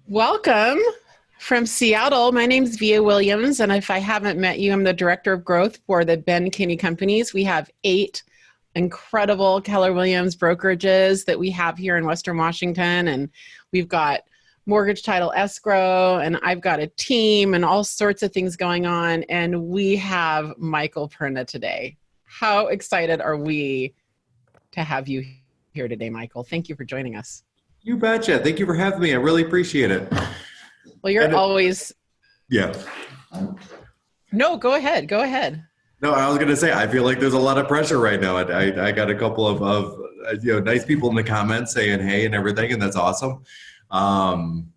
Welcome from Seattle. My name's Via Williams, and if I haven't met you, I'm the Director of Growth for the Ben Kinney Companies. We have 8 incredible Keller Williams brokerages that we have here in Western Washington, and we've got mortgage title escrow, and I've got a team and all sorts of things going on, and we have Michael Perna today. How excited are we to have you here today, Michael? Thank you for joining us. You betcha. Thank you for having me. I really appreciate it. Well, you're always... Yeah. No, go ahead. Go ahead. No, I was going to say, I feel like there's a lot of pressure right now. I got a couple of nice people in the comments saying hey and everything, and that's awesome. And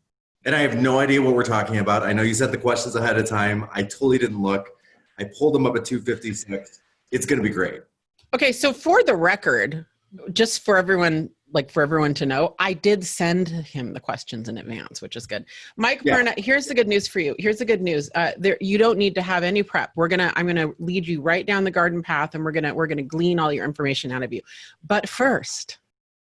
I have no idea what we're talking about. I know you set the questions ahead of time. I totally didn't look. I pulled them up at 2:56. It's going to be great. Okay, so for the record, just for everyone to know, I did send him the questions in advance, which is good. Mike Perna, here's the good news for you. Here's the good news. You don't need to have any prep. I'm gonna lead you right down the garden path, and we're gonna glean all your information out of you. But first,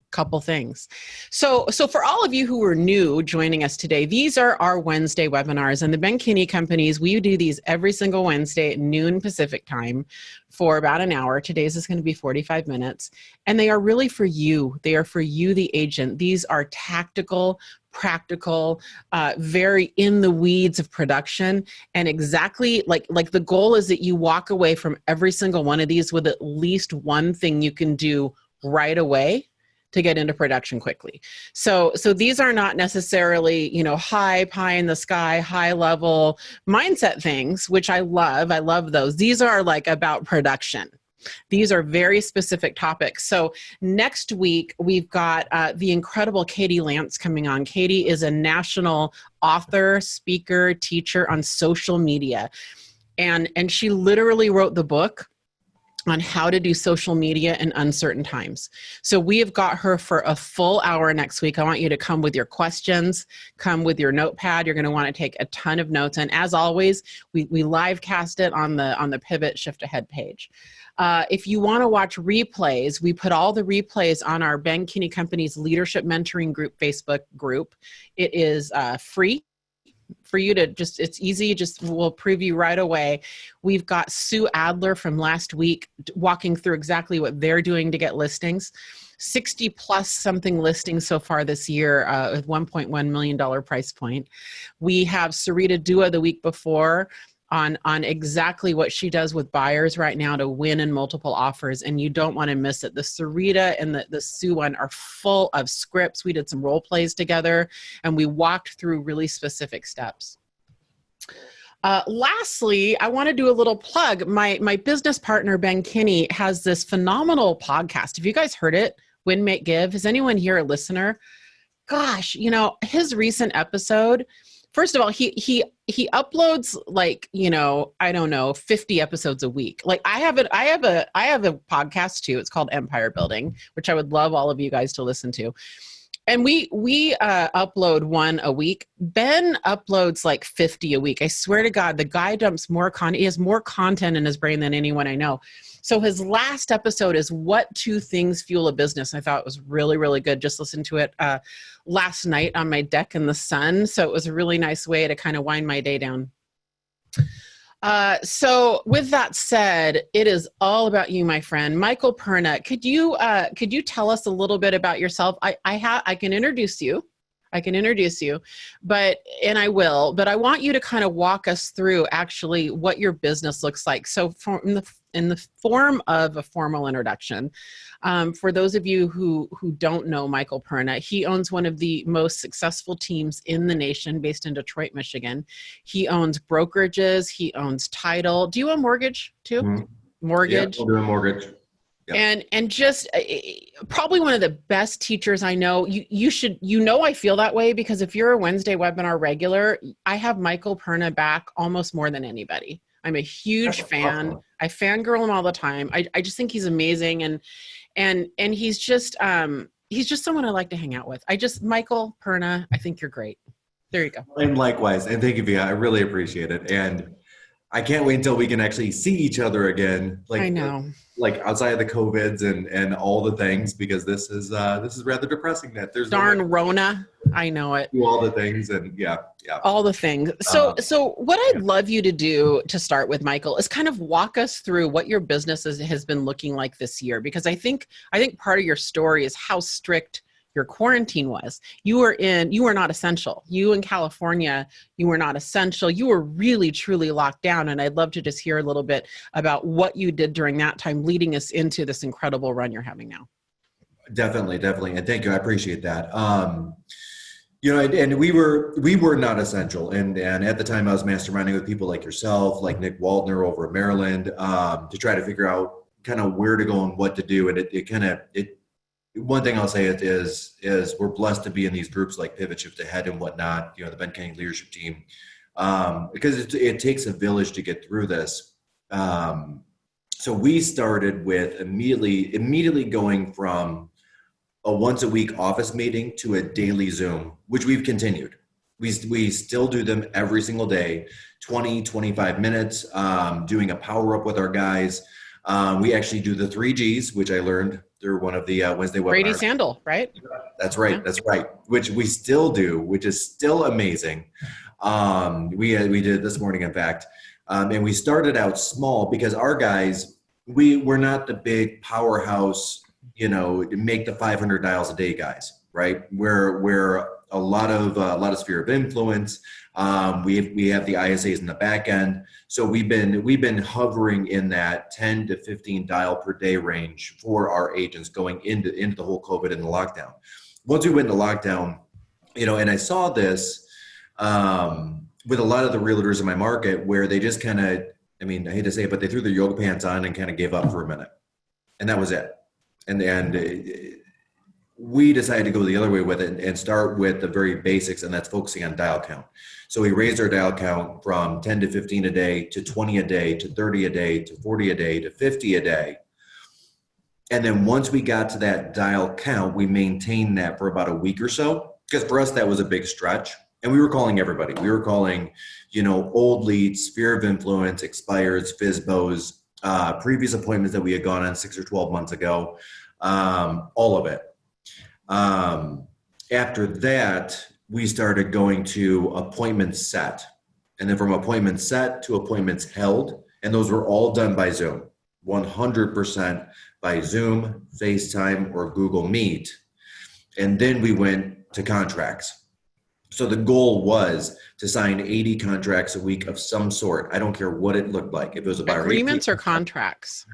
couple things. So for all of you who are new joining us today, these are our Wednesday webinars, and the Ben Kinney Companies, we do these every single Wednesday at noon Pacific time for about an hour. Today's is going to be 45 minutes, and they are really for you. They are for you, the agent. These are tactical, practical, very in the weeds of production, and exactly like the goal is that you walk away from every single one of these with at least one thing you can do right away to get into production quickly. So these are not necessarily, high pie in the sky, high level mindset things, which I love. I love those. These are like about production. These are very specific topics. So next week, we've got the incredible Katie Lance coming on. Katie is a national author, speaker, teacher on social media. And she literally wrote the book on how to do social media in uncertain times. So we have got her for a full hour next week. I want you to come with your questions, come with your notepad. You're going to want to take a ton of notes. And as always, we live cast it on the Pivot Shift Ahead page. If you want to watch replays, we put all the replays on our Ben Kinney Companies Leadership Mentoring Group Facebook group. It is free for you to it's easy, we'll preview right away. We've got Sue Adler from last week walking through exactly what they're doing to get listings. 60 plus something listings so far this year with $1.1 million price point. We have Sarita Dua the week before on exactly what she does with buyers right now to win in multiple offers, and you don't want to miss it. The Sarita and the Sue one are full of scripts. We did some role plays together, and we walked through really specific steps. Lastly, I want to do a little plug. My business partner, Ben Kinney, has this phenomenal podcast. Have you guys heard it? Win, Make, Give. Is anyone here a listener? Gosh, his recent episode, first of all, he uploads 50 episodes a week. Like I have a podcast too. It's called Empire Building, which I would love all of you guys to listen to. And we upload one a week. Ben uploads like 50 a week. I swear to God, the guy dumps more content. He has more content in his brain than anyone I know. So his last episode is What 2 Things Fuel a Business. I thought it was really, really good. Just listened to it last night on my deck in the sun. So it was a really nice way to kind of wind my day down. So with that said, it is all about you, my friend. Michael Perna, could you tell us a little bit about yourself? I can introduce you. But I want you to kind of walk us through actually what your business looks like. So in the form of a formal introduction, for those of you who don't know Michael Perna, he owns one of the most successful teams in the nation based in Detroit, Michigan. He owns brokerages, he owns title. Do you own mortgage too? Mm-hmm. Mortgage? Yeah, I'll do a mortgage. Yep. And just probably one of the best teachers I know. You should, I feel that way because if you're a Wednesday webinar regular, I have Michael Perna back almost more than anybody. I'm a huge fan. Awesome. I fangirl him all the time. I just think he's amazing. And he's just someone I like to hang out with. Michael Perna, I think you're great. There you go. And likewise. And thank you, Via. I really appreciate it. And I can't wait until we can actually see each other again. I know. Like outside of the COVIDs and all the things, because this is rather depressing that there's Rona. I know it. Do all the things, and yeah. All the things. So what I'd love you to do to start with, Michael, is kind of walk us through what your business has been looking like this year, because I think part of your story is how strict your quarantine was. You were not essential. You in California, you were not essential. You were really, truly locked down. And I'd love to just hear a little bit about what you did during that time, leading us into this incredible run you're having now. Definitely. And thank you. I appreciate that. And we were not essential. And at the time I was masterminding with people like yourself, like Nick Waltner over in Maryland, to try to figure out kind of where to go and what to do. And one thing I'll say is we're blessed to be in these groups like Pivot Shift Ahead and whatnot, the Ben Kenny leadership team, because it takes a village to get through this. So we started with immediately going from a once a week office meeting to a daily Zoom, which we've continued. We still do them every single day, 20, 25 minutes, doing a power up with our guys. We actually do the 3Gs, which I learned through one of the Wednesday webinars. Brady Sandel, right? That's right. Yeah. That's right. Which we still do, which is still amazing. We did it this morning, in fact. And we started out small because our guys, we're not the big powerhouse, make the 500 dials a day guys, right? We're a lot of sphere of influence. We have the ISAs in the back end. So we've been hovering in that 10 to 15 dial per day range for our agents going into the whole COVID and the lockdown. Once we went into lockdown, and I saw this with a lot of the realtors in my market where they just kind of, I hate to say it, but they threw their yoga pants on and kind of gave up for a minute. And that was it. And we decided to go the other way with it and start with the very basics, and that's focusing on dial count. So we raised our dial count from 10 to 15 a day to 20 a day to 30 a day to 40 a day to 50 a day. And then once we got to that dial count, we maintained that for about a week or so, because for us that was a big stretch. And we were calling everybody. We were calling, old leads, sphere of influence, expireds, FSBOs, previous appointments that we had gone on 6 or 12 months ago, all of it. After that, we started going to appointments set, and then from appointments set to appointments held. And those were all done by Zoom, 100% by Zoom, FaceTime, or Google Meet. And then we went to contracts. So the goal was to sign 80 contracts a week of some sort. I don't care what it looked like. If it was a buyer agreements or contracts.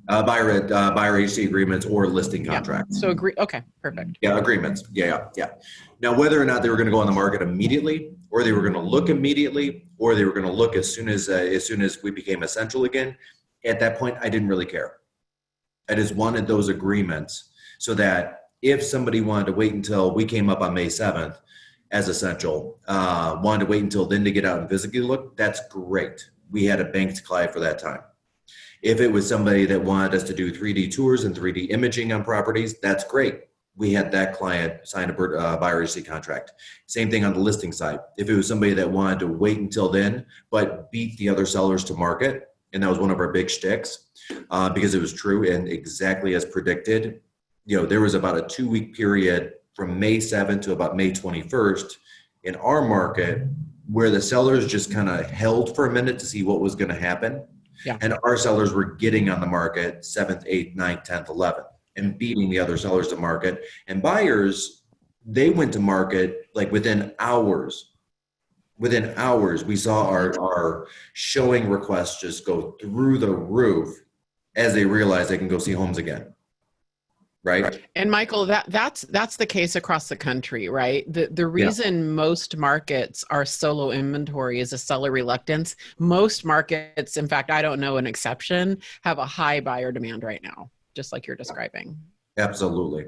Buyer agency agreements or listing contracts. Yeah. So okay, perfect. Yeah, agreements. Yeah. Now, whether or not they were going to go on the market immediately, or they were going to look immediately, or they were going to look as soon as we became essential again, at that point, I didn't really care. I just wanted those agreements so that if somebody wanted to wait until we came up on May 7th as essential, wanted to wait until then to get out and physically look, that's great. We had a banked client for that time. If it was somebody that wanted us to do 3D tours and 3D imaging on properties, that's great. We had that client sign a buyer agency contract. Same thing on the listing side. If it was somebody that wanted to wait until then, but beat the other sellers to market, and that was one of our big shticks, because it was true and exactly as predicted. There was about a 2-week period from May 7th to about May 21st in our market where the sellers just kind of held for a minute to see what was going to happen. Yeah. And our sellers were getting on the market 7th, 8th, 9th, 10th, 11th and beating the other sellers to market. And buyers, they went to market like within hours. Within hours, we saw our showing requests just go through the roof as they realized they can go see homes again. Right. And Michael, that's the case across the country, right? The reason most markets are solo inventory is a seller reluctance. Most markets, in fact, I don't know an exception, have a high buyer demand right now, just like you're describing. Absolutely.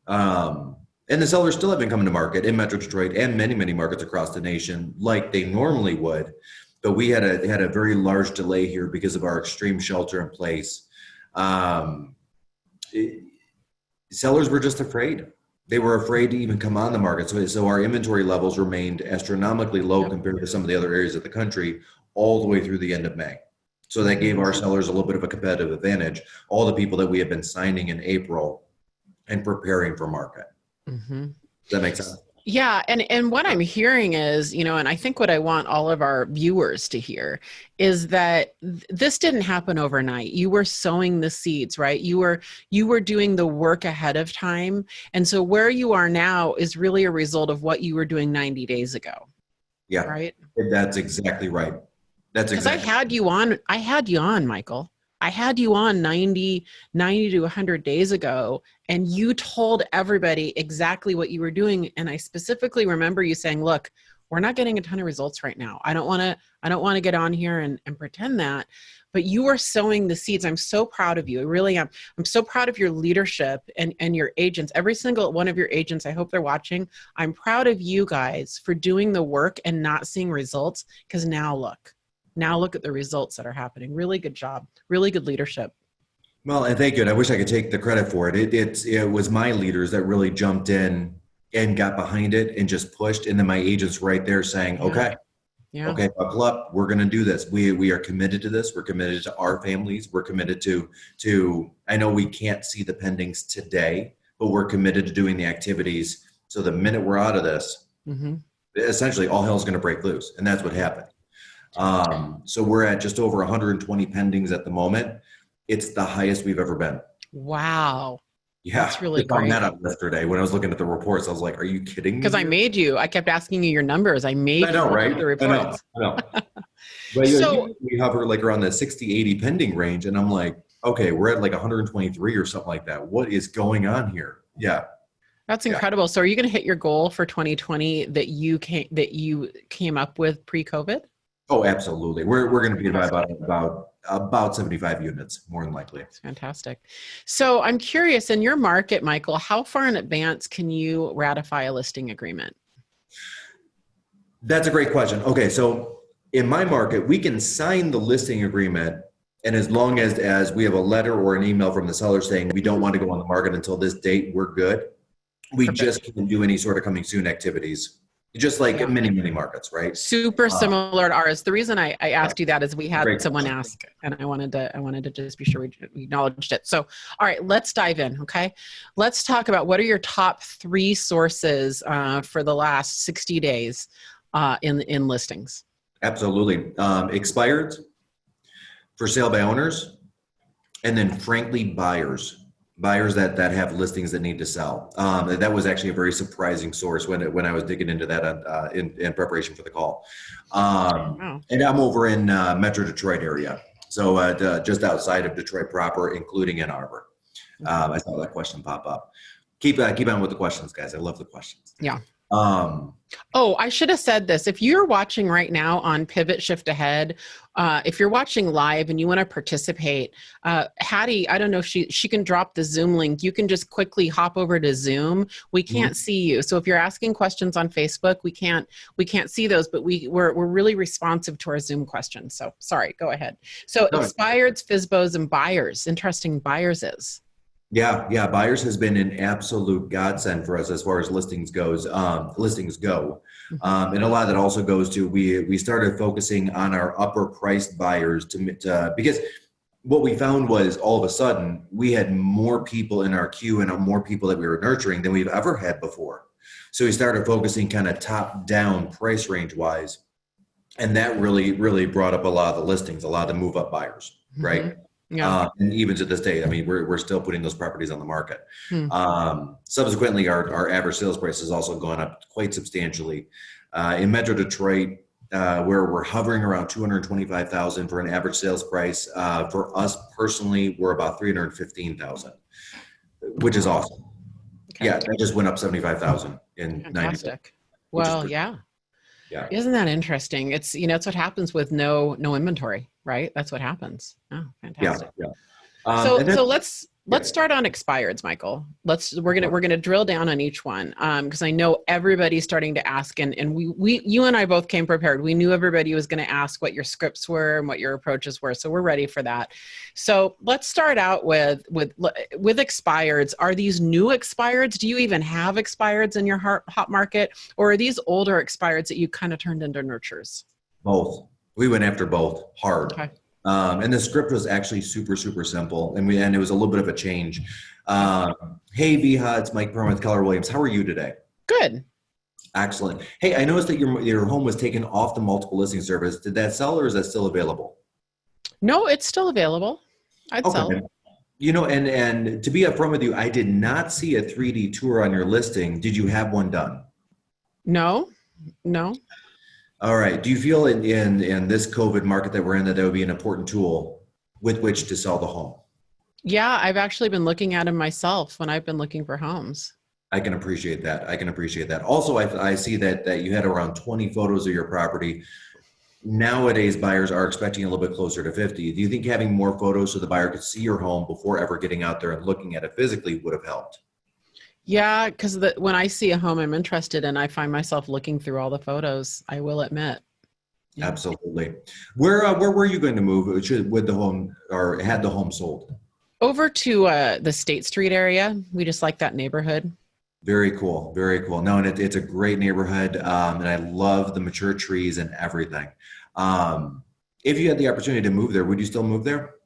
And the sellers still have been coming to market in Metro Detroit and many, many markets across the nation like they normally would. But we had a very large delay here because of our extreme shelter in place. Sellers were just afraid. They were afraid to even come on the market. So our inventory levels remained astronomically low compared to some of the other areas of the country all the way through the end of May. So that gave our sellers a little bit of a competitive advantage. All the people that we had been signing in April and preparing for market. Mm-hmm. Does that make sense? Yeah. And what I'm hearing is, and I think what I want all of our viewers to hear is that this didn't happen overnight. You were sowing the seeds, right? You were doing the work ahead of time. And so where you are now is really a result of what you were doing 90 days ago. Yeah. Right. That's exactly right. That's exactly. Because I had you on, Michael. I had you on 90 to 100 days ago, and you told everybody exactly what you were doing. And I specifically remember you saying, look, we're not getting a ton of results right now. I don't want to get on here and pretend that, but you are sowing the seeds. I'm so proud of you. I really am. I'm so proud of your leadership and your agents, every single one of your agents. I hope they're watching. I'm proud of you guys for doing the work and not seeing results. Because now look at the results that are happening. Really good job. Really good leadership. Well, and thank you. And I wish I could take the credit for it. It was my leaders that really jumped in and got behind it and just pushed. And then my agents right there saying, okay, buckle up. We're going to do this. We are committed to this. We're committed to our families. We're committed to, I know we can't see the pendings today, but we're committed to doing the activities. So the minute we're out of this, essentially all hell's going to break loose. And that's what happened. So we're at just over 120 pendings at the moment. It's the highest we've ever been. Wow. Yeah. That's really great. I found that out yesterday when I was looking at the reports. I was like, are you kidding me? Because I kept asking you your numbers. I know, right? The reports. I know. But so, we hover like around the 60, 80 pending range. And I'm like, okay, we're at like 123 or something like that. What is going on here? Yeah. That's incredible. So are you going to hit your goal for 2020 that you came up with pre-COVID? Oh, absolutely. We're going to be about 75 units, more than likely. That's fantastic. So I'm curious, in your market, Michael, how far in advance can you ratify a listing agreement? That's a great question. Okay, so in my market, we can sign the listing agreement, and as long as we have a letter or an email from the seller saying we don't want to go on the market until this date, we're good. We just can't do any sort of coming soon activities. Just like many markets, right? Super similar to ours. The reason I asked you that is we had someone ask, and I wanted to just be sure we acknowledged it. So, all right, let's dive in. Okay, let's talk about what are your top 3 sources for the last 60 days in listings. Absolutely, expired, for sale by owners, and then frankly buyers that have listings that need to sell. That was actually a very surprising source when I was digging into that in preparation for the call. And I'm over in Metro Detroit area, so just outside of Detroit proper, including Ann Arbor. I saw that question pop up. Keep on with the questions, guys. I love the questions. Yeah. I should have said this. If you're watching right now on Pivot Shift Ahead, if you're watching live and you want to participate, Hattie, I don't know if she can drop the Zoom link. You can just quickly hop over to Zoom. We can't see you. So if you're asking questions on Facebook, we can't see those, but we're really responsive to our Zoom questions. So sorry, go ahead. So expireds, FSBOs, and buyers. Interesting, buyers is. Yeah. Buyers has been an absolute godsend for us as far as listings go. And a lot of that also goes to, we started focusing on our upper priced buyers because what we found was all of a sudden we had more people in our queue and more people that we were nurturing than we've ever had before. So we started focusing kind of top down price range wise. And that really, really brought up a lot of the listings, a lot of the move up buyers, right? Yeah. And even to this day, I mean, we're still putting those properties on the market. Subsequently, our average sales price has also gone up quite substantially. In Metro Detroit, where we're hovering around $225,000 for an average sales price. For us personally, we're about $315,000, which is awesome. Okay. Yeah, that just went up $75,000 in 90 days. Well, yeah. Isn't that interesting? It's it's what happens with no inventory, right? That's what happens. Oh, fantastic. Yeah. So let's start on expireds, Michael. We're gonna drill down on each one because I know everybody's starting to ask, and you and I both came prepared. We knew everybody was going to ask what your scripts were and what your approaches were, so we're ready for that. So let's start out with expireds. Are these new expireds? Do you even have expireds in your hot market, or are these older expireds that you kind of turned into nurtures? Both. We went after both hard. Okay. And the script was actually super, super simple. And it was a little bit of a change. Hey, Viha, it's Mike Perna with Keller Williams. How are you today? Good. Excellent. Hey, I noticed that your home was taken off the multiple listing service. Did that sell or is that still available? No, it's still available. I'd sell Okay. it. And to be upfront with you, I did not see a 3D tour on your listing. Did you have one done? No, no. All right. Do you feel in this COVID market that we're in that would be an important tool with which to sell the home? Yeah, I've actually been looking at them myself when I've been looking for homes. I can appreciate that. I can appreciate that. Also, I see that you had around 20 photos of your property. Nowadays, buyers are expecting a little bit closer to 50. Do you think having more photos so the buyer could see your home before ever getting out there and looking at it physically would have helped? Yeah, because when I see a home I'm interested in, I find myself looking through all the photos, I will admit. Yeah. Absolutely. Where were you going to move with the home or had the home sold? Over to the State Street area. We just like that neighborhood. Very cool. Very cool. No, and it's a great neighborhood. And I love the mature trees and everything. If you had the opportunity to move there, would you still move there?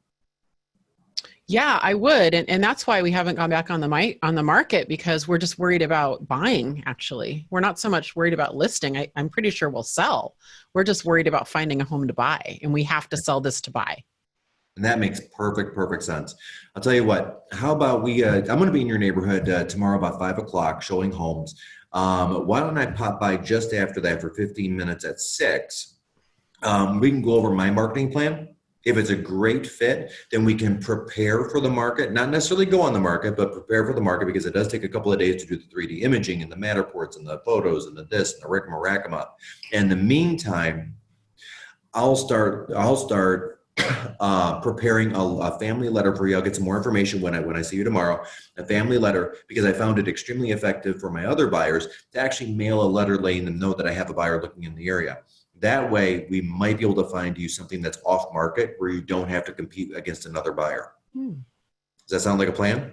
Yeah, I would. And that's why we haven't gone back on the market, because we're just worried about buying, actually. We're not so much worried about listing. I'm pretty sure we'll sell. We're just worried about finding a home to buy, and we have to sell this to buy. And that makes perfect sense. I'll tell you what, how about I'm going to be in your neighborhood tomorrow about 5 o'clock showing homes. Why don't I pop by just after that for 15 minutes at 6? We can go over my marketing plan. If it's a great fit, then we can prepare for the market, not necessarily go on the market, but prepare for the market, because it does take a couple of days to do the 3D imaging and the Matterports and the photos and the this and the rackamarackama. In the meantime, I'll start preparing a family letter for you. I'll get some more information when I see you tomorrow, a family letter, because I found it extremely effective for my other buyers to actually mail a letter letting them know that I have a buyer looking in the area. That way we might be able to find you something that's off market where you don't have to compete against another buyer. Does that sound like a plan?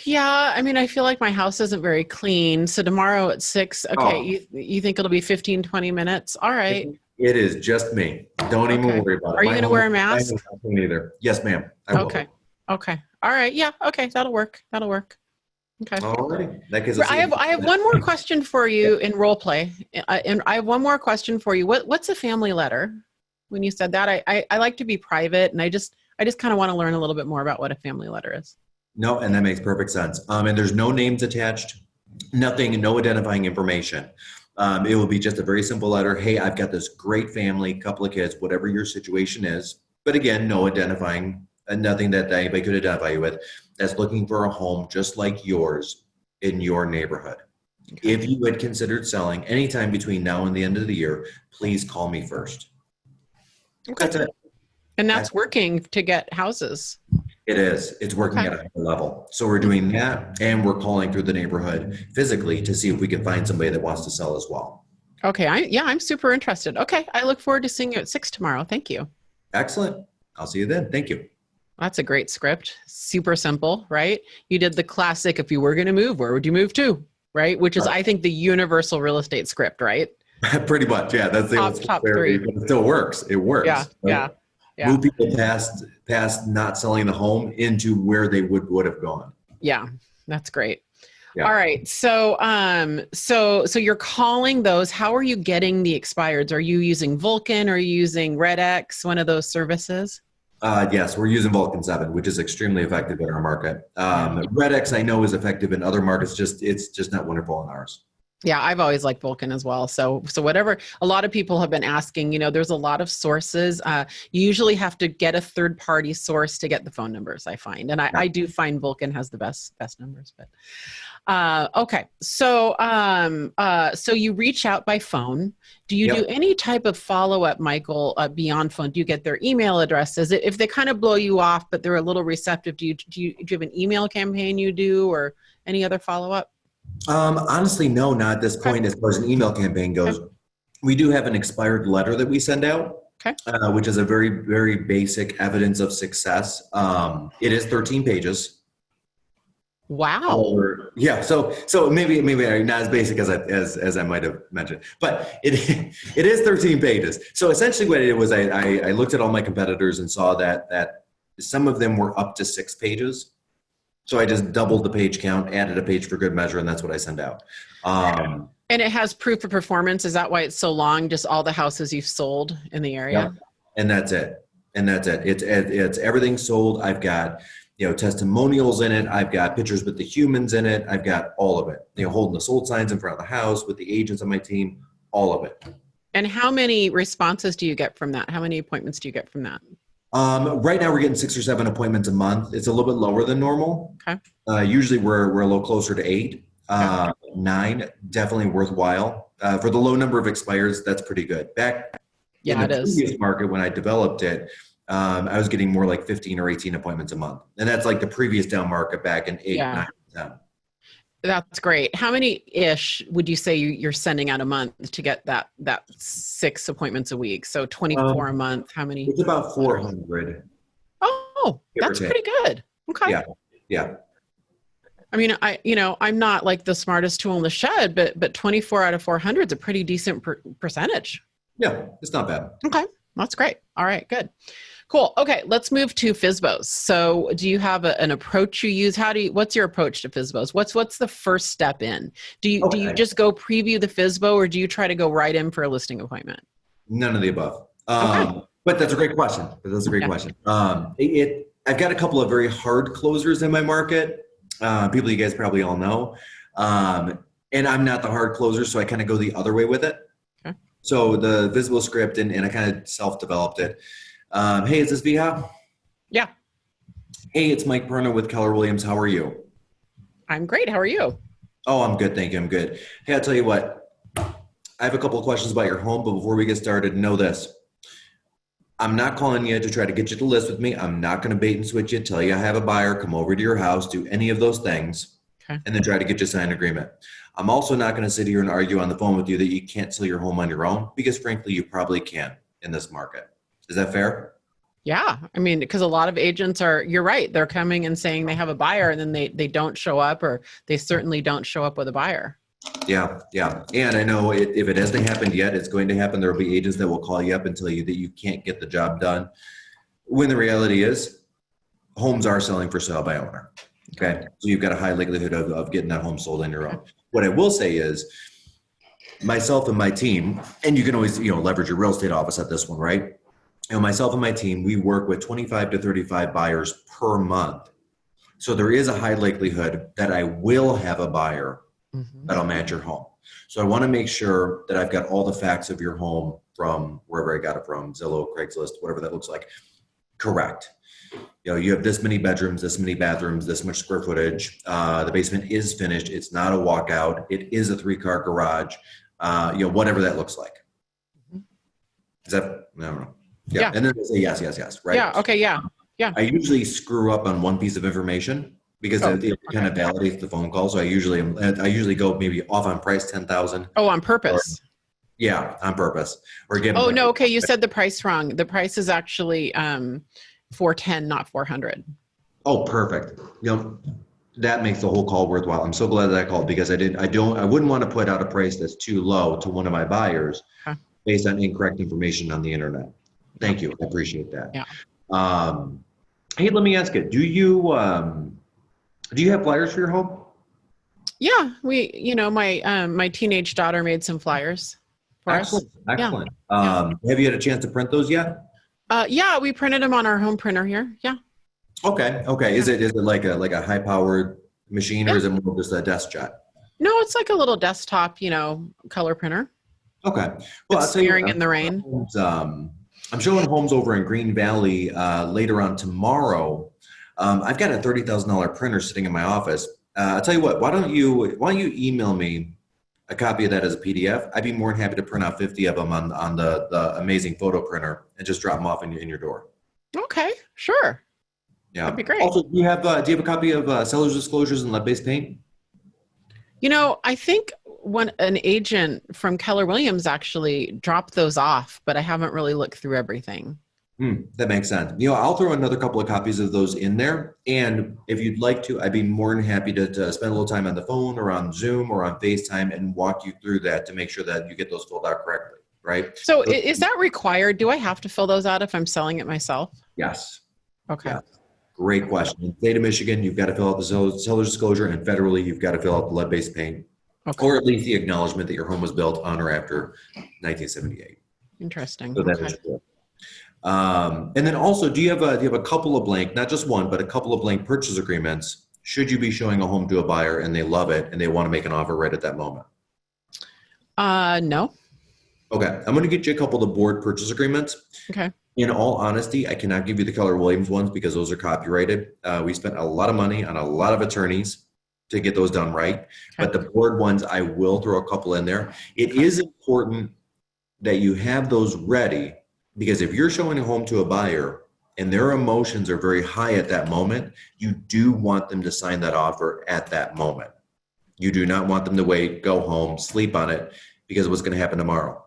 Yeah, I mean, I feel like my house isn't very clean. So tomorrow at 6, okay, you think it'll be 15, 20 minutes? All right. It is just me. Don't even worry about it. Are you going to wear a mask? Either. Yes, ma'am. I will. Okay. All right. Yeah. Okay. That'll work. Okay. All right. I have one more question for you in role play. And I have one more question for you. What's a family letter? When you said that, I like to be private, and I just kind of want to learn a little bit more about what a family letter is. No, and that makes perfect sense. And there's no names attached, nothing, no identifying information. It will be just a very simple letter. Hey, I've got this great family, couple of kids, whatever your situation is. But again, no identifying, nothing that anybody could identify you with, that's looking for a home just like yours in your neighborhood. Okay. If you had considered selling anytime between now and the end of the year, please call me first. Okay. That's it. And that's working to get houses. It is. It's working at a high level. So we're doing that, and we're calling through the neighborhood physically to see if we can find somebody that wants to sell as well. Okay. I'm super interested. Okay. I look forward to seeing you at 6 tomorrow. Thank you. Excellent. I'll see you then. Thank you. That's a great script. Super simple, right? You did the classic, if you were going to move, where would you move to? Right? Which is, I think, the universal real estate script, right? Pretty much. Yeah. That's the top 3. But it still works. It works. Yeah. Right? Yeah. Move people past not selling the home into where they would have gone. Yeah. That's great. Yeah. All right. So, so you're calling those. How are you getting the expireds? Are you using Vulcan or are you using RedX, one of those services? Yes, we're using Vulcan 7, which is extremely effective in our market. RedX I know is effective in other markets. It's just not wonderful in ours. Yeah, I've always liked Vulcan as well. So whatever, a lot of people have been asking, there's a lot of sources. You usually have to get a third party source to get the phone numbers, I find. And I do find Vulcan has the best numbers, but okay. So you reach out by phone. Do you do any type of follow-up, Michael, beyond phone? Do you get their email addresses? If they kind of blow you off, but they're a little receptive, do you have an email campaign you do, or any other follow-up? Honestly, no, not at this point. As far as an email campaign goes, we do have an expired letter that we send out, which is a very, very basic evidence of success. It is 13 pages. Wow. Yeah. So maybe not as basic as I might have mentioned, but it is 13 pages. So essentially what it was, I looked at all my competitors and saw that some of them were up to 6 pages. So I just doubled the page count, added a page for good measure, and that's what I send out. And it has proof of performance. Is that why it's so long? Just all the houses you've sold in the area? Yep. And that's it. It's everything sold. I've got, testimonials in it. I've got pictures with the humans in it. I've got all of it, holding the sold signs in front of the house with the agents on my team, all of it. And how many responses do you get from that? How many appointments do you get from that? Right now we're getting 6 or 7 appointments a month. It's a little bit lower than normal. Okay. Usually we're a little closer to 8. Okay. 9, definitely worthwhile. For the low number of expires, that's pretty good. Back in the previous market when I developed it, I was getting more like 15 or 18 appointments a month. And that's like the previous down market back in 8, 9, 10. That's great. How many-ish would you say you're sending out a month to get that 6 appointments a week? So 24 a month. How many? It's about 400. Oh, that's pretty good. Okay. Yeah. I mean, I'm not like the smartest tool in the shed, but 24 out of 400 is a pretty decent percentage. Yeah, it's not bad. Okay, that's great. All right, good. Cool. Okay, let's move to FSBOs. So do you have an approach you use? What's your approach to FSBOs? What's the first step in? Do you just go preview the FSBO, or do you try to go right in for a listing appointment? None of the above. Okay. But that's a great question. Question. I've got a couple of very hard closers in my market. People you guys probably all know. And I'm not the hard closer, so I kind of go the other way with it. Okay. So the visible script, and I kind of self-developed it. Hey, is this Viha? Yeah. Hey, it's Mike Perna with Keller Williams. How are you? I'm great. How are you? Oh, I'm good. Thank you. I'm good. Hey, I'll tell you what. I have a couple of questions about your home, but before we get started, know this. I'm not calling you to try to get you to list with me. I'm not going to bait and switch you, tell you I have a buyer, come over to your house, do any of those things, and then try to get you to sign an agreement. I'm also not going to sit here and argue on the phone with you that you can't sell your home on your own, because frankly, you probably can in this market. Is that fair? Yeah. I mean, because a lot of agents you're right. They're coming and saying they have a buyer, and then they don't show up, or they certainly don't show up with a buyer. Yeah. And I know if it hasn't happened yet, it's going to happen. There will be agents that will call you up and tell you that you can't get the job done, when the reality is homes are selling for sale by owner. Okay. So you've got a high likelihood of getting that home sold on your own. What I will say is myself and my team, and you can always, leverage your real estate office at this one, right? Myself and my team, we work with 25 to 35 buyers per month. So there is a high likelihood that I will have a buyer that'll match your home. So I want to make sure that I've got all the facts of your home from wherever I got it from, Zillow, Craigslist, whatever that looks like, correct. You have this many bedrooms, this many bathrooms, this much square footage. The basement is finished. It's not a walkout. It is a 3-car garage. Whatever that looks like. Is that, I don't know. Yeah. And then they say yes, right? Yeah. Okay. Yeah. I usually screw up on one piece of information because it kind of validates the phone call. So I usually go maybe off on price 10,000. Oh, on purpose. On purpose. Oh no. Okay. You said the price wrong. The price is actually 410, not 400. Oh, perfect. That makes the whole call worthwhile. I'm so glad that I called, because I wouldn't want to put out a price that's too low to one of my buyers based on incorrect information on the internet. Thank you. I appreciate that. Yeah. Hey, let me ask you, do you have flyers for your home? Yeah. My teenage daughter made some flyers for us. Excellent. Have you had a chance to print those yet? Yeah, we printed them on our home printer here. Yeah. Okay. Is it like a high powered machine, or is it more just a desk jet? No, it's like a little desktop, color printer. Okay. Well, it's smearing in the rain. I'm showing homes over in Green Valley later on tomorrow. I've got a $30,000 printer sitting in my office. I'll tell you what. Why don't you email me a copy of that as a PDF? I'd be more than happy to print out 50 of them on the amazing photo printer and just drop them off in your door. Okay, sure. Yeah, that'd be great. Also, do you have a copy of seller's disclosures and lead-based paint? I think an agent from Keller Williams actually dropped those off, but I haven't really looked through everything. That makes sense. I'll throw another couple of copies of those in there. And if you'd like to, I'd be more than happy to spend a little time on the phone or on Zoom or on FaceTime and walk you through that to make sure that you get those filled out correctly, right? So is that required? Do I have to fill those out if I'm selling it myself? Yes. Okay. Yes. Great question. In the state of Michigan, you've got to fill out the seller's disclosure, and federally, you've got to fill out the lead-based paint Okay. or at least the acknowledgement that your home was built on or after 1978. Interesting. So that Okay. is cool. And then also, do you have a couple of blank, not just one, but a couple of blank purchase agreements? Should you be showing a home to a buyer and they love it and they want to make an offer right at that moment? No. Okay, I'm going to get you a couple of the board purchase agreements. Okay. In all honesty, I cannot give you the Keller Williams ones because those are copyrighted. We spent a lot of money on a lot of attorneys to get those done right. Okay. But the board ones, I will throw a couple in there. It is important that you have those ready, because if you're showing a home to a buyer and their emotions are very high at that moment, you do want them to sign that offer at that moment. You do not want them to wait, go home, sleep on it, because of what's going to happen tomorrow.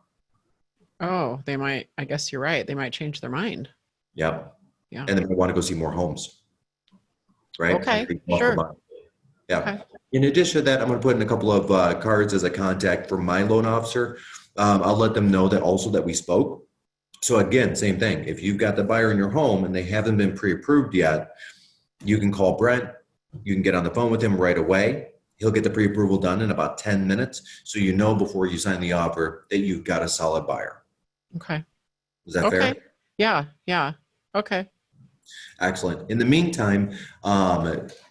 Oh, they might, I guess you're right. They might change their mind. Yep. Yeah. And then we want to go see more homes. Right? Okay. Sure. Yeah. Okay. In addition to that, I'm going to put in a couple of cards as a contact for my loan officer. I'll let them know that also that we spoke. So again, same thing. If you've got the buyer in your home and they haven't been pre-approved yet, you can call Brent. You can get on the phone with him right away. He'll get the pre-approval done in about 10 minutes. So you know before you sign the offer that you've got a solid buyer. Okay. Is that fair? Yeah. Yeah. Okay. Excellent. In the meantime,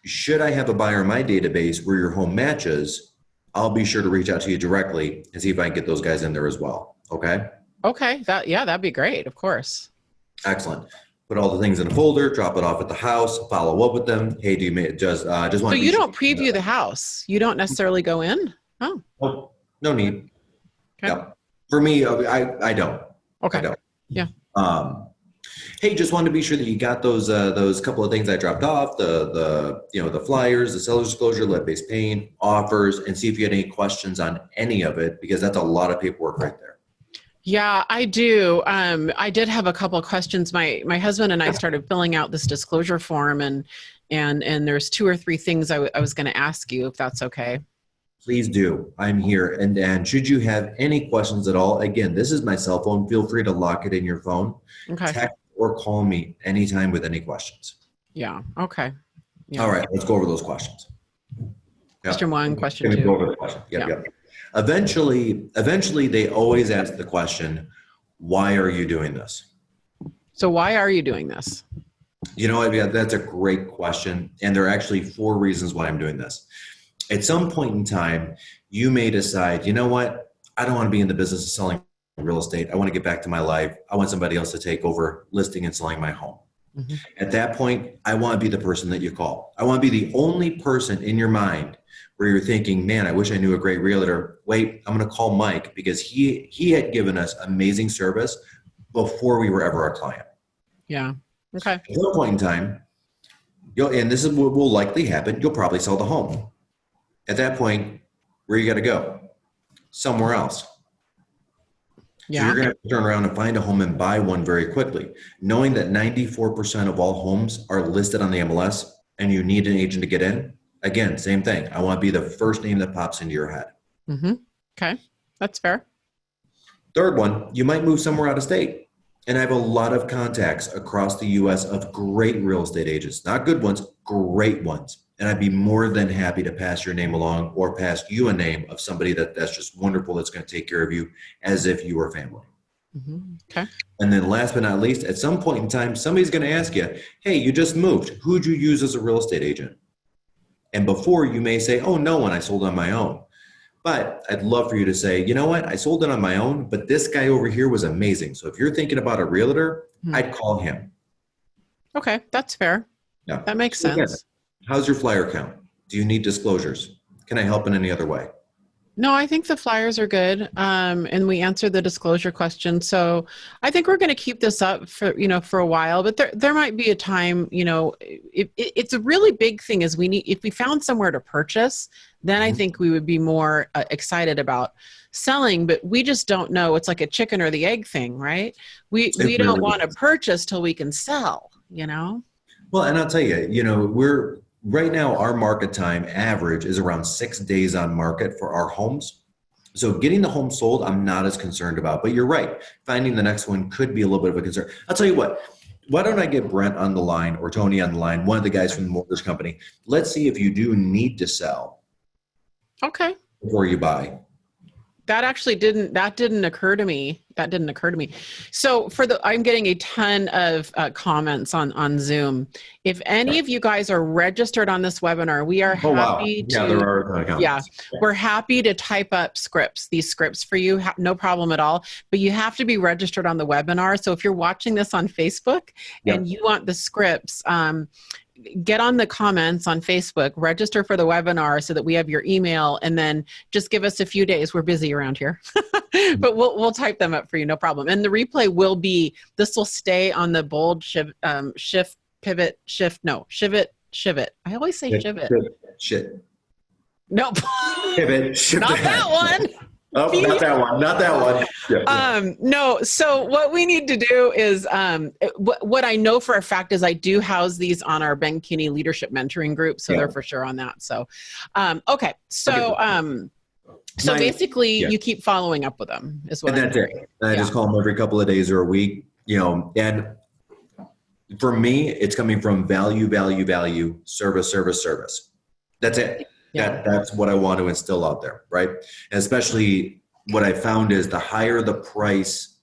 should I have a buyer in my database where your home matches, I'll be sure to reach out to you directly and see if I can get those guys in there as well. Okay? Okay. That'd be great. Of course. Excellent. Put all the things in a folder, drop it off at the house, follow up with them. Hey, do you just want So you don't preview the house? You don't necessarily go in? Oh, no need. Okay. Yeah. For me, I don't. Okay. I don't. Yeah. Hey, just wanted to be sure that you got those couple of things I dropped off, the flyers, the seller's disclosure, lead-based paint, offers, and see if you had any questions on any of it, because that's a lot of paperwork right there. Yeah, I do. I did have a couple of questions. My husband and I started filling out this disclosure form, and there's 2 or 3 things I was going to ask you, if that's okay. Please do. I'm here. And should you have any questions at all, again, this is my cell phone. Feel free to lock it in your phone. Okay. Text or call me anytime with any questions. Yeah. Okay. Yeah. All right. Let's go over those questions. Question 1, question 2. Go over the question. Yep. Eventually, they always ask the question, why are you doing this? So why are you doing this? You know, that's a great question. And there are actually 4 reasons why I'm doing this. At some point in time, you may decide, you know what? I don't want to be in the business of selling real estate. I want to get back to my life. I want somebody else to take over listing and selling my home. Mm-hmm. At that point, I want to be the person that you call. I want to be the only person in your mind where you're thinking, man, I wish I knew a great realtor. Wait, I'm going to call Mike because he had given us amazing service before we were ever a client. Yeah. Okay. At some point in time, and this is what will likely happen, you'll probably sell the home. At that point, where you got to go? Somewhere else. Yeah. So you're going to have to turn around and find a home and buy one very quickly, knowing that 94% of all homes are listed on the MLS and you need an agent to get in. Again, same thing. I want to be the first name that pops into your head. Mm-hmm. Okay. That's fair. Third one, you might move somewhere out of state. And I have a lot of contacts across the U.S. of great real estate agents, not good ones, great ones. And I'd be more than happy to pass your name along or pass you a name of somebody that's just wonderful, that's going to take care of you as if you were family. Mm-hmm. Okay. And then last but not least, at some point in time, somebody's going to ask you, hey, you just moved. Who'd you use as a real estate agent? And before you may say, oh, no one, I sold on my own. But I'd love for you to say, you know what? I sold it on my own, but this guy over here was amazing. So if you're thinking about a realtor, I'd call him. Okay. That's fair. Yeah. That makes sense. How's your flyer count? Do you need disclosures? Can I help in any other way? No, I think the flyers are good. And we answered the disclosure question. So I think we're going to keep this up for a while, but there might be a time, it's a really big thing is if we found somewhere to purchase, then I think we would be more excited about selling, but we just don't know. It's like a chicken or the egg thing, right? We don't want to purchase till we can sell, Well, and I'll tell you, right now, our market time average is around 6 days on market for our homes. So getting the home sold, I'm not as concerned about. But you're right. Finding the next one could be a little bit of a concern. I'll tell you what. Why don't I get Brent on the line or Tony on the line, one of the guys from the mortgage company. Let's see if you do need to sell. Okay. before you buy. That actually didn't occur to me. So I'm getting a ton of comments on Zoom. If any of you guys are registered on this webinar, we are happy to, there are a ton of comments. We're happy to type up these scripts for you. No problem at all. But you have to be registered on the webinar. So if you're watching this on Facebook and you want the scripts, get on the comments on Facebook, register for the webinar so that we have your email, and then just give us a few days. We're busy around here, but we'll type them up for you, no problem. And the replay will stay on the bold shift, pivot, shift. No, shivot. I always say shivot. Shit. Nope. Pivot, shift. Not that one. Oh, not that one. Yeah. No. So what we need to do is, what I know for a fact is I do house these on our Ben Kinney Leadership Mentoring Group. So they're for sure on that. So, okay. So, basically you keep following up with them is what. And that's it. I just call them every couple of days or a week, and for me, it's coming from value, service. That's it. Yeah. That's what I want to instill out there, right? And especially what I found is the higher the price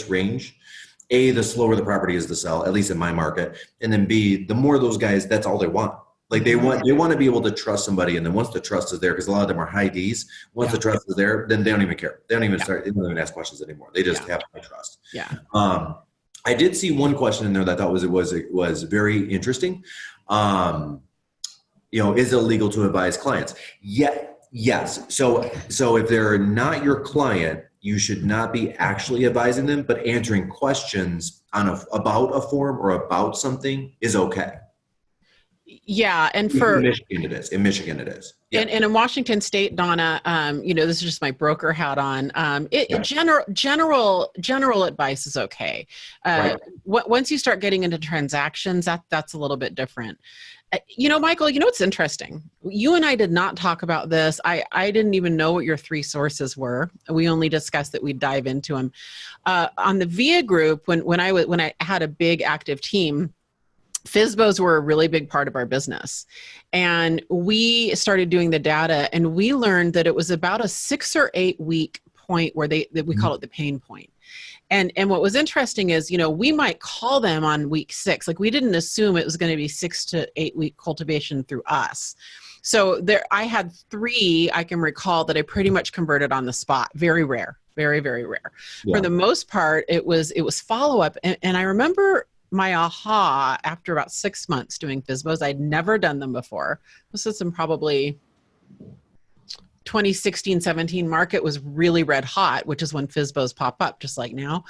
range, A, the slower the property is to sell, at least in my market. And then B, the more those guys, that's all they want. Like they want to be able to trust somebody. And then once the trust is there, because a lot of them are high Ds, once the trust is there, then they don't even care. They don't even they don't even ask questions anymore. They just have my trust. Yeah. I did see one question in there that I thought was very interesting. Is it illegal to advise clients? Yes. So if they're not your client, you should not be actually advising them, but answering questions about a form or about something is okay. Yeah, and in Michigan it is. Yeah. And in Washington State, Donna, this is just my broker hat on. General advice is okay. Once you start getting into transactions, that's a little bit different. Michael, it's interesting. You and I did not talk about this. I didn't even know what your 3 sources were. We only discussed that we'd dive into them. On the VIA group, when I had a big active team, FSBOs were a really big part of our business. And we started doing the data, and we learned that it was about a 6 or 8 week point where we call it the pain point. And what was interesting is, we might call them on week 6. Like we didn't assume it was going to be 6 to 8 week cultivation through us. So I had 3 I can recall that I pretty much converted on the spot. Very rare, very, very rare. Yeah. For the most part, it was follow-up. And I remember my aha after about 6 months doing FSBOs. I'd never done them before. This is in probably 2016, 17 market was really red hot, which is when FSBOs pop up just like now.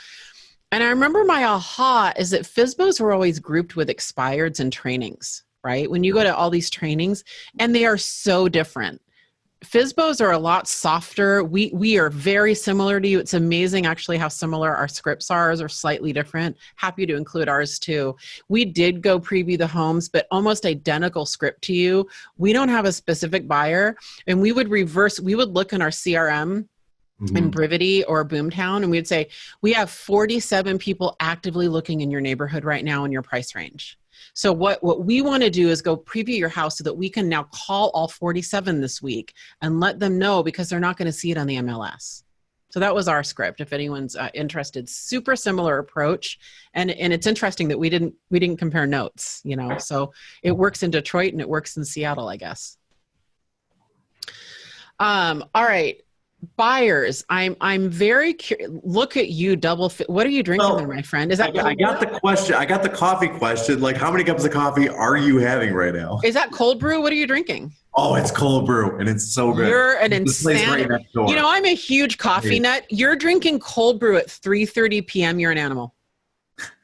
And I remember my aha is that FSBOs were always grouped with expireds and trainings, right? When you go to all these trainings, and they are so different. FSBOs are a lot softer. We are very similar to you. It's amazing actually how similar our scripts are. Ours are slightly different. Happy to include ours too. We did go preview the homes, but almost identical script to you. We don't have a specific buyer, and we would look in our CRM in Brivity or Boomtown, and we'd say, we have 47 people actively looking in your neighborhood right now in your price range. So what we want to do is go preview your house so that we can now call all 47 this week and let them know, because they're not going to see it on the MLS. So that was our script. If anyone's interested, super similar approach. And it's interesting that we didn't compare notes, so it works in Detroit and it works in Seattle, I guess. All right. Buyers, I'm very curious. Look at you, what are you drinking there, my friend? Is that I got the question. I got the coffee question. Like, how many cups of coffee are you having right now? Is that cold brew? What are you drinking? Oh, it's cold brew, and it's so good. You're an insane. Right, I'm a huge coffee nut. You're drinking cold brew at 3:30 p.m. You're an animal.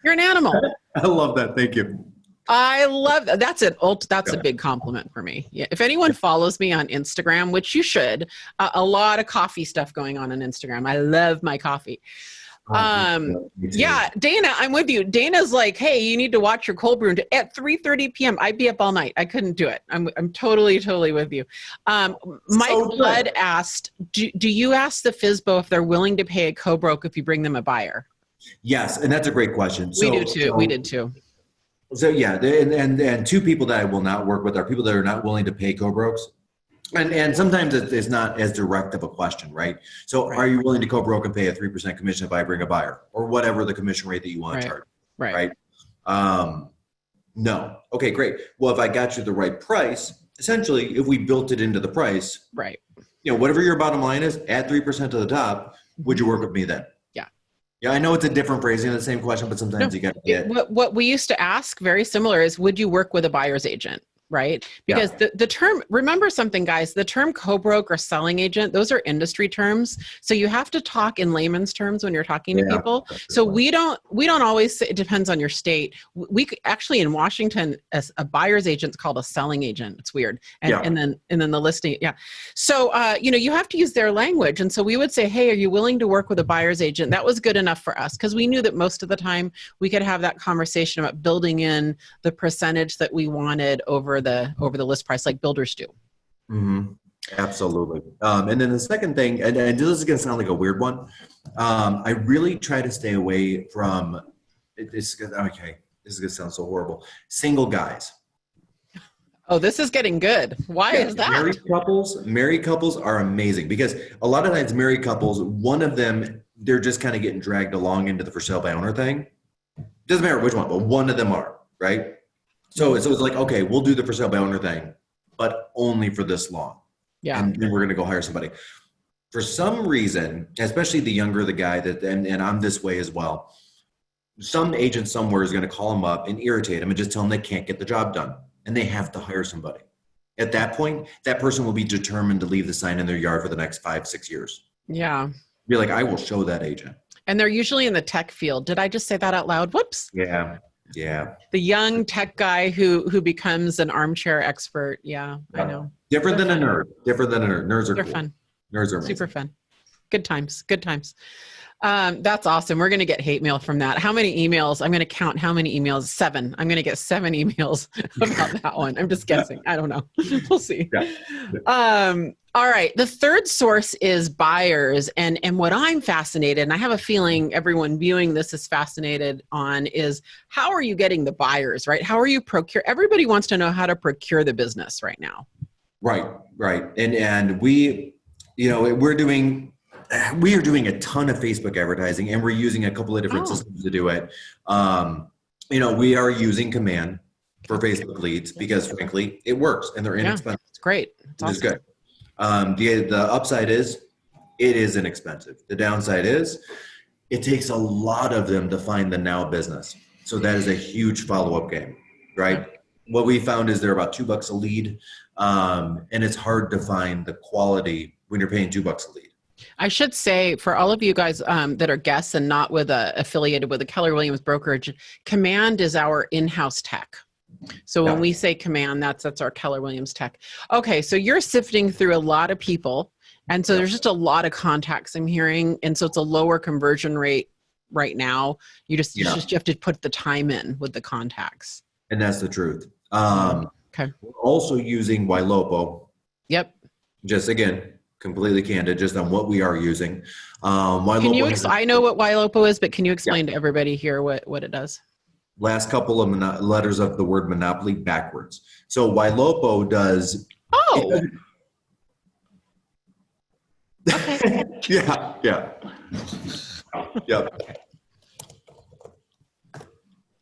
You're an animal. I love that. Thank you. I love that. That's a big compliment for me. Yeah. If anyone follows me on Instagram, which you should, a lot of coffee stuff going on Instagram. I love my coffee. Yeah, Dana, I'm with you. Dana's like, hey, you need to watch your cold brew at 3:30 p.m. I'd be up all night. I couldn't do it. I'm totally with you. Mike Blood asked, do you ask the FSBO if they're willing to pay a co-broke if you bring them a buyer? Yes, and that's a great question. We do too. We did too. So yeah, and 2 people that I will not work with are people that are not willing to pay co-brokes. And sometimes it's not as direct of a question, right? So are you willing to co-broke and pay a 3% commission if I bring a buyer, or whatever the commission rate that you want to charge, right? No. Okay, great. Well, if I got you the right price, essentially, if we built it into the price, right? Whatever your bottom line is, add 3% to the top. Would you work with me then? Yeah, I know it's a different phrasing of the same question, but sometimes you got to get. What we used to ask, very similar, is would you work with a buyer's agent? Right? Because the term, remember something, guys, the term co-broke or selling agent, those are industry terms. So you have to talk in layman's terms when you're talking to people. So we don't always say, it depends on your state. We actually in Washington, as a buyer's agent's called a selling agent. It's weird. And then the listing. Yeah. So, you have to use their language. And so we would say, hey, are you willing to work with a buyer's agent? That was good enough for us because we knew that most of the time we could have that conversation about building in the percentage that we wanted over the list price, like builders do. Mm-hmm. Absolutely. And then the second thing, and this is going to sound like a weird one. I really try to stay away from this is going to sound so horrible. Single guys. Oh, this is getting good. Why is that? Married couples are amazing because a lot of times married couples, one of them, they're just kind of getting dragged along into the for sale by owner thing. Doesn't matter which one, but one of them are, right? So it's like, okay, we'll do the for sale by owner thing, but only for this long. Yeah. And then we're going to go hire somebody. For some reason, especially the younger the guy, and I'm this way as well, some agent somewhere is going to call them up and irritate them and just tell them they can't get the job done. And they have to hire somebody. At that point, that person will be determined to leave the sign in their yard for the next 5-6 years. Yeah. Be like, I will show that agent. And they're usually in the tech field. Did I just say that out loud? Whoops. Yeah. The young tech guy who becomes an armchair expert. Yeah, I know. Different than a nerd. Nerds are cool. Fun. Nerds are amazing. Super fun. Good times. That's awesome. We're going to get hate mail from that. How many emails? I'm going to count how many emails. 7. I'm going to get 7 emails about that one. I'm just guessing. I don't know. We'll see. All right. The third source is buyers. And what I'm fascinated, and I have a feeling everyone viewing this is fascinated on, is how are you getting the buyers, right? How are you Everybody wants to know how to procure the business right now. Right. And we are doing a ton of Facebook advertising, and we're using a couple of different systems to do it. We are using Command for Facebook leads because frankly, it works and they're inexpensive. It's great. It's awesome. It's good. The upside is it is inexpensive. The downside is it takes a lot of them to find the now business. So that is a huge follow-up game, right? What we found is they're about $2 a lead. And it's hard to find the quality when you're paying $2 a lead. I should say for all of you guys that are guests and not affiliated with a Keller Williams brokerage, Command is our in-house tech. So when we say Command, that's our Keller Williams tech. Okay, so you're sifting through a lot of people, and so there's just a lot of contacts I'm hearing, and so it's a lower conversion rate right now. You have to put the time in with the contacts. And that's the truth. Okay. We're also using Lopo. Yep. Just again, completely candid, just on what we are using. I know what Lopo is, but can you explain to everybody here what it does? Last couple of letters of the word monopoly backwards. So Lopo does. Oh. Okay. Yeah. Yep.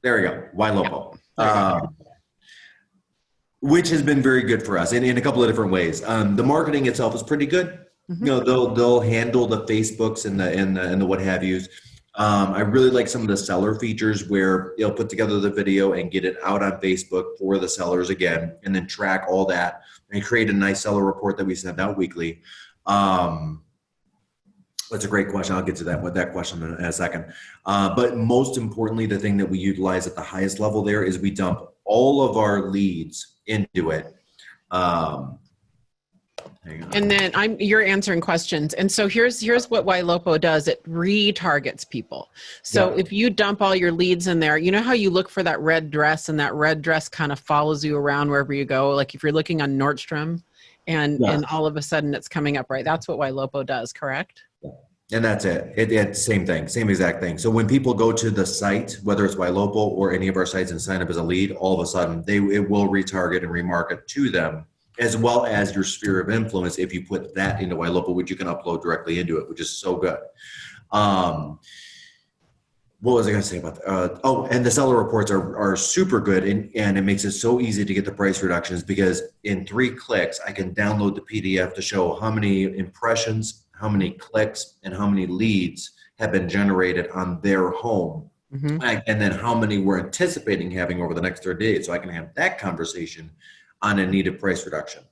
There we go. Lopo. Which has been very good for us in a couple of different ways. The marketing itself is pretty good. Mm-hmm. They'll handle the Facebooks and the what have yous. I really like some of the seller features where they'll put together the video and get it out on Facebook for the sellers again, and then track all that and create a nice seller report that we send out weekly. That's a great question. I'll get to that question in a second. But most importantly, the thing that we utilize at the highest level there is we dump all of our leads into it. And then you're answering questions. And so here's what Lopo does. It retargets people. So if you dump all your leads in there, you know how you look for that red dress, and that red dress kind of follows you around wherever you go. Like if you're looking on Nordstrom and all of a sudden it's coming up, right? That's what Lopo does, correct? And that's it. It's same thing, same exact thing. So when people go to the site, whether it's Lopo or any of our sites, and sign up as a lead, all of a sudden it will retarget and remarket to them as well as your sphere of influence if you put that into Lopo, which you can upload directly into it, which is so good. What was I going to say about that? And the seller reports are super good, and it makes it so easy to get the price reductions because in 3 clicks, I can download the PDF to show how many impressions, how many clicks, and how many leads have been generated on their home. Mm-hmm. And then how many we're anticipating having over the next 30 days. So I can have that conversation on a needed price reduction.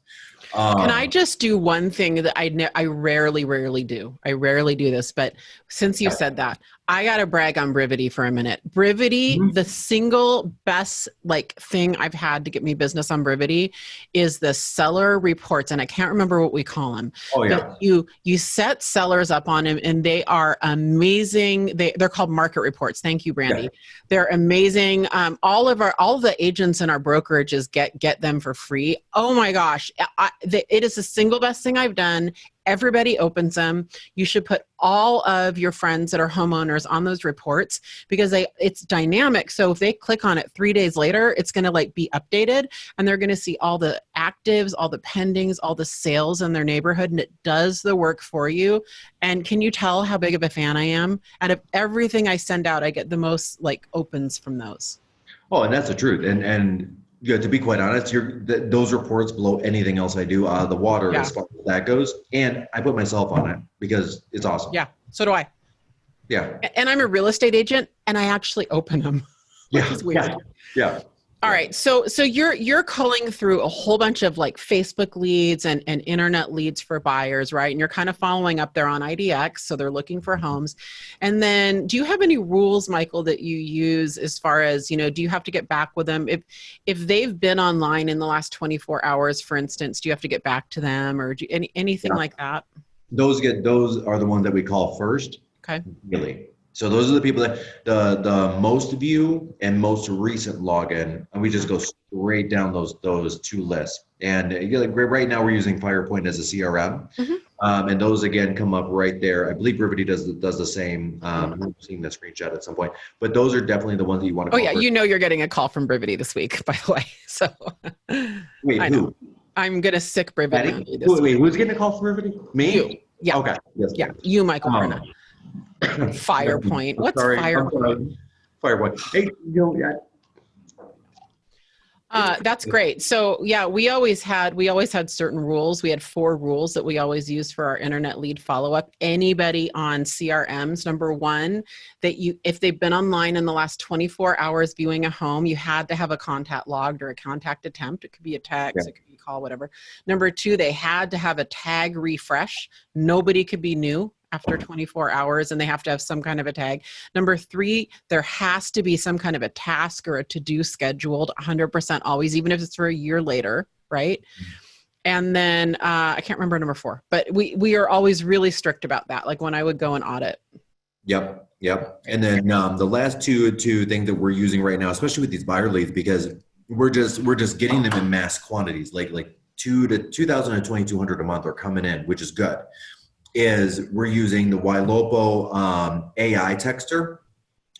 Can I just do one thing that I rarely do? I rarely do this, but since you said that, I got to brag on Brivity for a minute. Brivity, the single best thing I've had to get me business on Brivity is the seller reports, and I can't remember what we call them. Oh yeah. But you set sellers up on them, and they are amazing. They're called market reports. Thank you, Brandy. Yeah. They're amazing. All of the agents in our brokerages get them for free. Oh my gosh, it is the single best thing I've done. Everybody opens them. You should put all of your friends that are homeowners on those reports because it's dynamic. So if they click on it 3 days later, it's going to be updated and they're going to see all the actives, all the pendings, all the sales in their neighborhood, and it does the work for you. And can you tell how big of a fan I am? Out of everything I send out, I get the most opens from those. Oh, and that's the truth. And yeah, to be quite honest, those reports blow anything else I do out of the water as far as that goes. And I put myself on it because it's awesome. Yeah, so do I. Yeah. And I'm a real estate agent, and I actually open them. Yeah. Weird. Yeah. All right. So you're culling through a whole bunch of Facebook leads and internet leads for buyers, right? And you're kind of following up there on IDX. So they're looking for homes. And then do you have any rules, Michael, that you use as far as, do you have to get back with them? If they've been online in the last 24 hours, for instance, do you have to get back to them or anything like that? Those are the ones that we call first. Okay. Really. So those are the people that the most view and most recent login, and we just go straight down those 2 lists. And right now we're using FirePoint as a CRM, and those again come up right there. I believe Brivity does the same. I'm seeing the screenshot at some point, but those are definitely the ones that you want to. Oh yeah, first. You're getting a call from Brivity this week, by the way. So wait, who? I'm gonna sick Brivity. Wait, who's getting a call from Brivity? Me? You. Yeah. Okay. Yes. Yeah. You, Michael Perna. FirePoint. What's FirePoint? FirePoint. Hey, that's great. So yeah, we always had certain rules. We had 4 rules that we always use for our internet lead follow-up. Anybody on CRMs, number 1, that if they've been online in the last 24 hours viewing a home, you had to have a contact logged or a contact attempt. It could be a text, it could be a call, whatever. Number 2, they had to have a tag refresh. Nobody could be new after 24 hours, and they have to have some kind of a tag. Number 3, there has to be some kind of a task or a to-do scheduled 100% always, even if it's for a year later, right? And then I can't remember number 4, but we are always really strict about that, when I would go and audit. Yep. And then the last two things that we're using right now, especially with these buyer leads, because we're just getting them in mass quantities, like 2,000 to 2,200 a month are coming in, which is good. Is we're using the Lopo AI texter,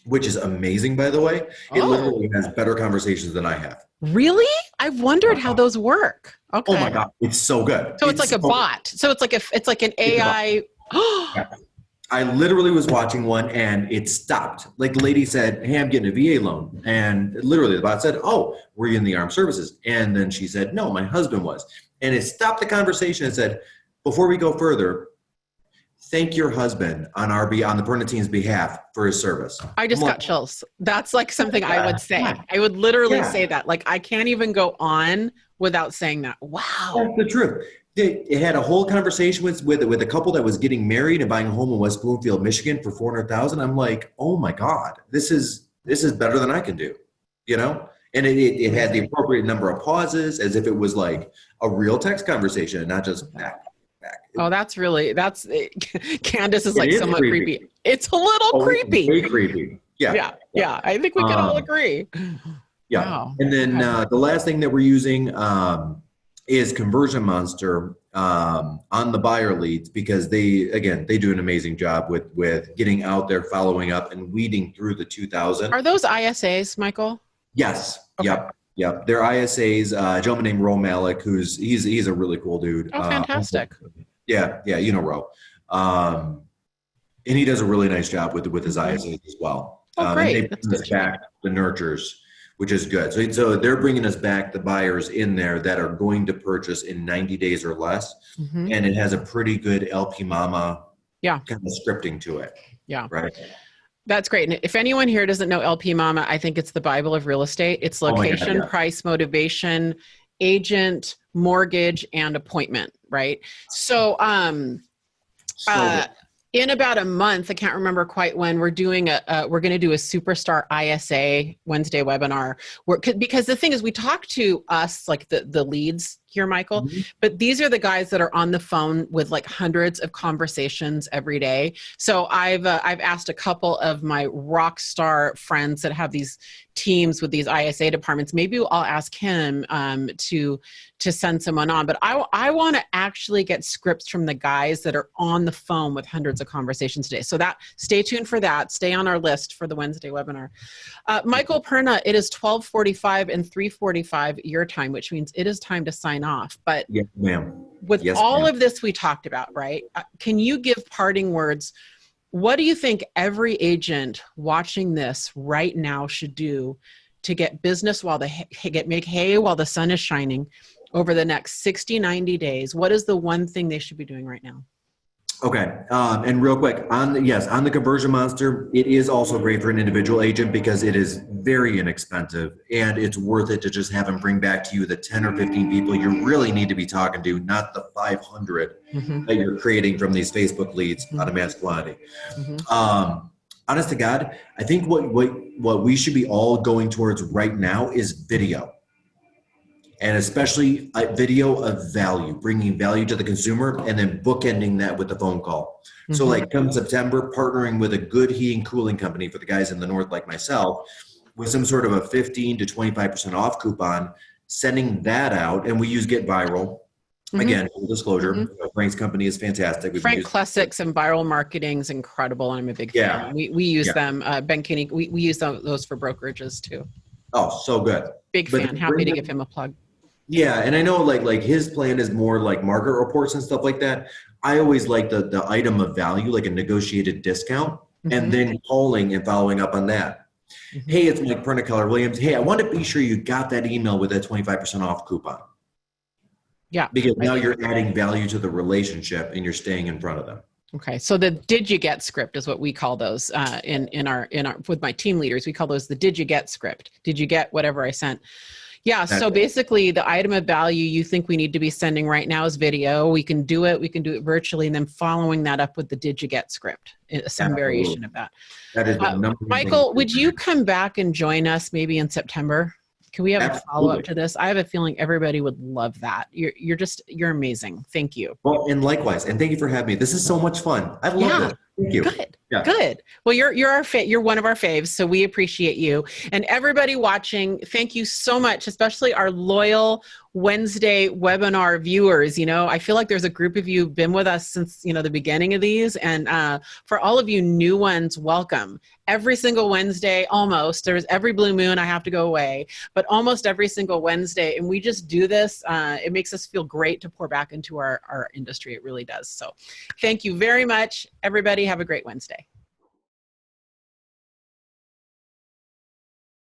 which is amazing, by the way. It literally has better conversations than I have. Really? I've wondered how those work. Okay. Oh my God, it's so good. So it's like a bot. So it's like an AI. I literally was watching one and it stopped. The lady said, "Hey, I'm getting a VA loan," and literally the bot said, "Oh, were you in the armed services?" And then she said, "No, my husband was," and it stopped the conversation and said, "Before we go further, thank your husband on the Perna team's behalf for his service." I just got chills. That's something I would say. I would literally say that. I can't even go on without saying that. Wow. That's the truth. It had a whole conversation with a couple that was getting married and buying a home in West Bloomfield, Michigan for $400,000. I'm like, oh my God, this is better than I can do, And it had the appropriate number of pauses as if it was like a real text conversation and not just back. Oh, that's Candace is somewhat creepy. It's a little creepy. Very creepy. Yeah. I think we can all agree. Yeah. Wow. And then the last thing that we're using is Conversion Monster on the buyer leads, because they do an amazing job with getting out there, following up, and weeding through the 2,000. Are those ISAs, Michael? Yes. Okay. Yep. They're ISAs, a gentleman named Ro Malik, he's a really cool dude. Oh, fantastic. Yeah. You know, Ro. And he does a really nice job with his ISAs as well. Oh, And they great. That's bring good us to know. back the nurtures, which is good. So they're bringing us back the buyers in there that are going to purchase in 90 days or less. Mhm. And it has a pretty good LP Mama Yeah. kind of scripting to it. Yeah. Right. That's great. And if anyone here doesn't know LP Mama, I think it's the Bible of real estate. It's Oh my God, location, yeah. price, motivation, agent, mortgage, and appointment, right? So, So good. in about a month, I can't remember quite when, we're going to do a Superstar ISA Wednesday webinar because the thing is, we talk to us, like the leads here, Michael, but these are the guys that are on the phone with like hundreds of conversations every day. So I've asked a couple of my rock star friends that have these teams with these ISA departments. Maybe I'll ask him to send someone on, but I want to actually get scripts from the guys that are on the phone with hundreds of conversations today. So stay tuned for that. Stay on our list for the Wednesday webinar. Michael Perna, it is 12:45 and 3:45 your time, which means it is time to sign off. But yes, ma'am. with Yes, all ma'am. of this we talked about, right? Can you give parting words? What do you think every agent watching this right now should do to get business while make hay while the sun is shining over the next 60, 90 days? What is the one thing they should be doing right now? Okay. And real quick on the Conversion Monster, it is also great for an individual agent because it is very inexpensive and it's worth it to just have them bring back to you the 10 or 15 people you really need to be talking to, not the 500 that you're creating from these Facebook leads out of mass quantity. Honest to God, I think what we should be all going towards right now is video. And especially a video of value, bringing value to the consumer and then bookending that with the phone call. So like come September, partnering with a good heating cooling company for the guys in the North like myself with some sort of a 15 to 25% off coupon, sending that out. And we use Get Viral. Again, full disclosure, Frank's company is fantastic. Frank Klessik's and Viral Marketing is incredible. I'm a big fan. We use them. Ben Kinney, we use those for brokerages too. Oh, so good. Big fan. Happy to give him a plug. Yeah, and I know like his plan is more like market reports and stuff like that. I always like the item of value, like a negotiated discount, and then calling and following up on that. Hey, it's Mike Perna, Keller Williams. Hey, I want to be sure you got that email with that 25% off coupon. Yeah. Because now you're adding value to the relationship and you're staying in front of them. Okay, so the did you get script is what we call those in our with my team leaders. We call those the did you get script. Did you get whatever I sent? Yeah, so basically the item of value you think we need to be sending right now is video. We can do it virtually, and then following that up with the did you get script, some variation of that. That is the number Michael, would you come back and join us maybe in September? Can we have a follow-up to this? I have a feeling everybody would love that. You're amazing. Thank you. Well, and likewise, and thank you for having me. This is so much fun. I love this. Thank you. Good. Yeah. Good. Well, you're one of our faves, so we appreciate you. And everybody watching, thank you so much, especially our loyal Wednesday webinar viewers. You know, I feel like there's a group of you who've been with us since, the beginning of these. And for all of you new ones, welcome. Every single Wednesday, almost, there's every blue moon, I have to go away, but almost every single Wednesday. And we just do this. It makes us feel great to pour back into our industry. It really does. So thank you very much, everybody. Have a great Wednesday.